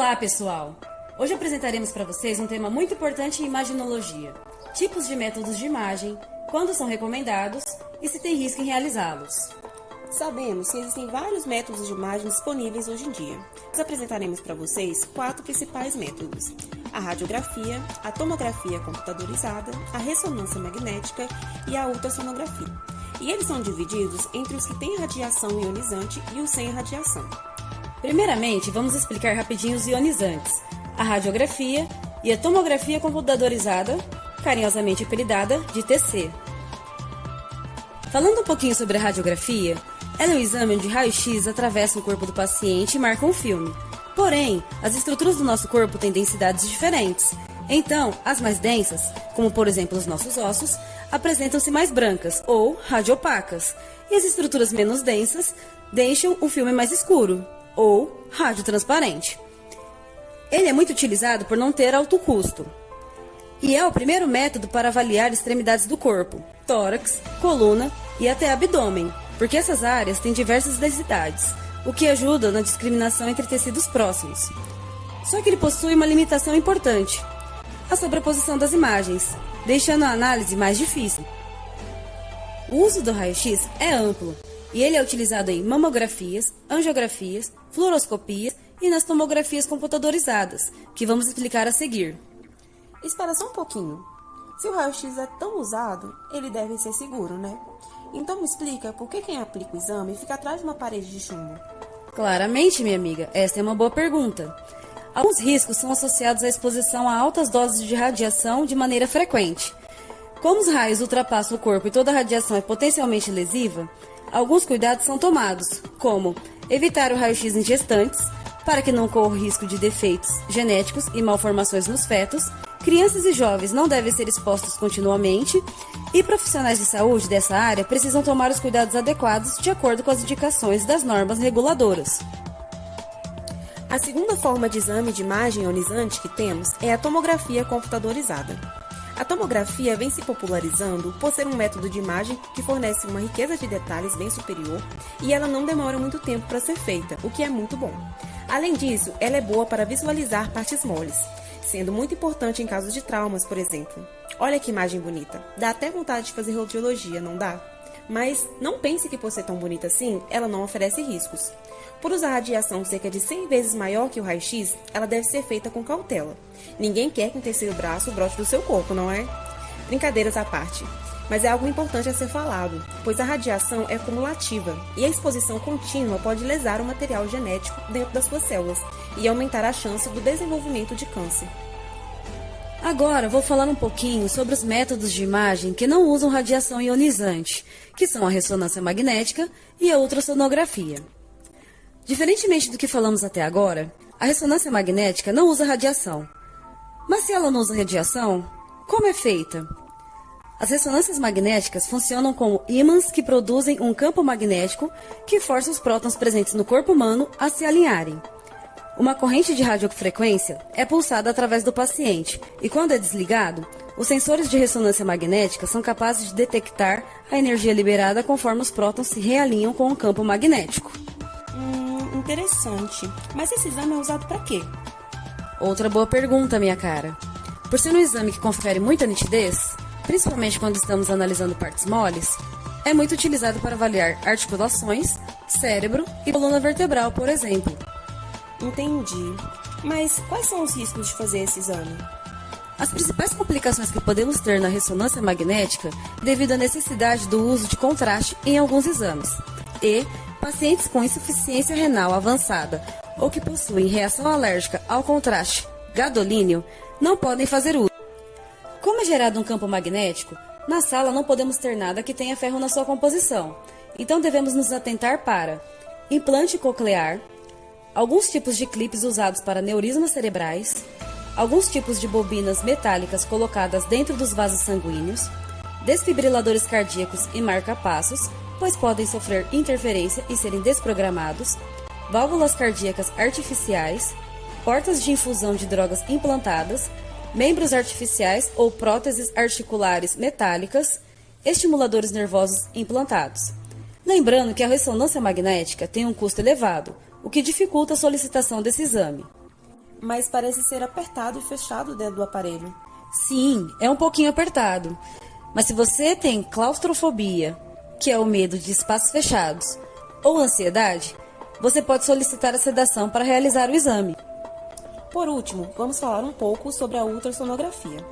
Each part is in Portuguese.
Olá, pessoal! Hoje apresentaremos para vocês um tema muito importante em imaginologia: tipos de métodos de imagem, quando são recomendados e se tem risco em realizá-los. Sabemos que existem vários métodos de imagem disponíveis hoje em dia. Nós apresentaremos para vocês 4 principais métodos: a radiografia, a tomografia computadorizada, a ressonância magnética e a ultrassonografia. E eles são divididos entre os que têm radiação ionizante e os sem radiação. Primeiramente, vamos explicar rapidinho os ionizantes, a radiografia e a tomografia computadorizada, carinhosamente apelidada de TC. Falando um pouquinho sobre a radiografia, ela é um exame onde raio-x atravessa o corpo do paciente e marca um filme. Porém, as estruturas do nosso corpo têm densidades diferentes. Então, as mais densas, como por exemplo os nossos ossos, apresentam-se mais brancas ou radiopacas, e as estruturas menos densas deixam o filme mais escuro ou radiotransparente. Ele é muito utilizado por não ter alto custo. E é o primeiro método para avaliar extremidades do corpo, tórax, coluna e até abdômen, porque essas áreas têm diversas densidades, o que ajuda na discriminação entre tecidos próximos. Só que ele possui uma limitação importante: a sobreposição das imagens, deixando a análise mais difícil. O uso do raio-x é amplo, e ele é utilizado em mamografias, angiografias, fluoroscopias e nas tomografias computadorizadas, que vamos explicar a seguir. Espera só um pouquinho. Se o raio-x é tão usado, ele deve ser seguro, né? Então me explica por que quem aplica o exame fica atrás de uma parede de chumbo. Claramente, minha amiga, essa é uma boa pergunta. Alguns riscos são associados à exposição a altas doses de radiação de maneira frequente. Como os raios ultrapassam o corpo e toda a radiação é potencialmente lesiva, alguns cuidados são tomados, como evitar o raio-x em gestantes, para que não ocorra o risco de defeitos genéticos e malformações nos fetos. Crianças e jovens não devem ser expostos continuamente, e profissionais de saúde dessa área precisam tomar os cuidados adequados de acordo com as indicações das normas reguladoras. A segunda forma de exame de imagem ionizante que temos é a tomografia computadorizada. A tomografia vem se popularizando por ser um método de imagem que fornece uma riqueza de detalhes bem superior e ela não demora muito tempo para ser feita, o que é muito bom. Além disso, ela é boa para visualizar partes moles, sendo muito importante em casos de traumas, por exemplo. Olha que imagem bonita, dá até vontade de fazer radiologia, não dá? Mas não pense que por ser tão bonita assim, ela não oferece riscos. Por usar radiação cerca de 100 vezes maior que o raio-x, ela deve ser feita com cautela. Ninguém quer que um terceiro braço brote do seu corpo, não é? Brincadeiras à parte. Mas é algo importante a ser falado, pois a radiação é cumulativa e a exposição contínua pode lesar o material genético dentro das suas células e aumentar a chance do desenvolvimento de câncer. Agora vou falar um pouquinho sobre os métodos de imagem que não usam radiação ionizante, que são a ressonância magnética e a ultrassonografia. Diferentemente do que falamos até agora, a ressonância magnética não usa radiação. Mas se ela não usa radiação, como é feita? As ressonâncias magnéticas funcionam como ímãs que produzem um campo magnético que força os prótons presentes no corpo humano a se alinharem. Uma corrente de radiofrequência é pulsada através do paciente e, quando é desligado, os sensores de ressonância magnética são capazes de detectar a energia liberada conforme os prótons se realinham com o campo magnético. Interessante. Mas esse exame é usado para quê? Outra boa pergunta, minha cara. Por ser um exame que confere muita nitidez, principalmente quando estamos analisando partes moles, é muito utilizado para avaliar articulações, cérebro e coluna vertebral, por exemplo. Entendi. Mas quais são os riscos de fazer esse exame? As principais complicações que podemos ter na ressonância magnética devido à necessidade do uso de contraste em alguns exames e pacientes com insuficiência renal avançada ou que possuem reação alérgica ao contraste gadolínio não podem fazer uso. Como é gerado um campo magnético, na sala não podemos ter nada que tenha ferro na sua composição, então devemos nos atentar para implante coclear, alguns tipos de clipes usados para neurismas cerebrais, alguns tipos de bobinas metálicas colocadas dentro dos vasos sanguíneos, desfibriladores cardíacos e marca-passos, pois podem sofrer interferência e serem desprogramados, válvulas cardíacas artificiais, portas de infusão de drogas implantadas, membros artificiais ou próteses articulares metálicas, estimuladores nervosos implantados. Lembrando que a ressonância magnética tem um custo elevado, o que dificulta a solicitação desse exame. mas parece ser apertado e fechado dentro do aparelho. Sim, é um pouquinho apertado. Mas se você tem claustrofobia, que é o medo de espaços fechados, ou ansiedade, você pode solicitar a sedação para realizar o exame. Por último, vamos falar um pouco sobre a ultrassonografia.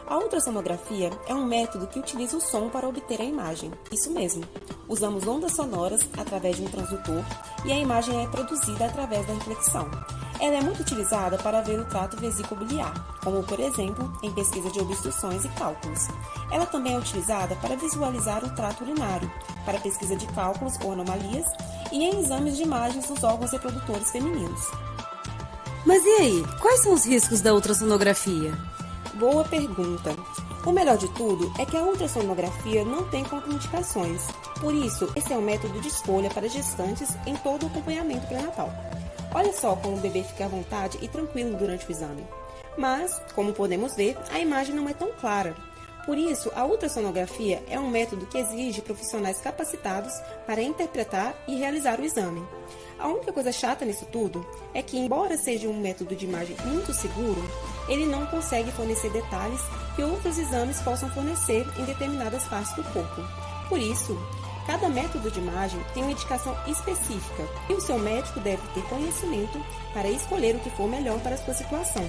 A ultrassonografia é um método que utiliza o som para obter a imagem. Isso mesmo, usamos ondas sonoras através de um transdutor e a imagem é produzida através da reflexão. Ela é muito utilizada para ver o trato vesículo-biliar, como por exemplo em pesquisa de obstruções e cálculos. Ela também é utilizada para visualizar o trato urinário, para pesquisa de cálculos ou anomalias e em exames de imagens dos órgãos reprodutores femininos. Mas e aí, quais são os riscos da ultrassonografia? Boa pergunta. O melhor de tudo é que a ultrassonografia não tem contraindicações. Por isso, esse é um método de escolha para gestantes em todo o acompanhamento pré-natal. Olha só como o bebê fica à vontade e tranquilo durante o exame. Mas, como podemos ver, a imagem não é tão clara. Por isso, a ultrassonografia é um método que exige profissionais capacitados para interpretar e realizar o exame. A única coisa chata nisso tudo é que, embora seja um método de imagem muito seguro, ele não consegue fornecer detalhes que outros exames possam fornecer em determinadas partes do corpo. Por isso, cada método de imagem tem uma indicação específica e o seu médico deve ter conhecimento para escolher o que for melhor para a sua situação.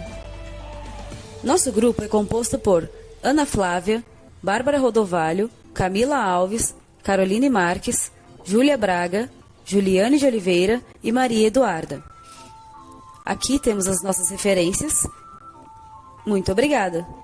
Nosso grupo é composto por Ana Flávia, Bárbara Rodovalho, Camila Alves, Caroline Marques, Júlia Braga, Juliane de Oliveira e Maria Eduarda. Aqui temos as nossas referências. Muito obrigada!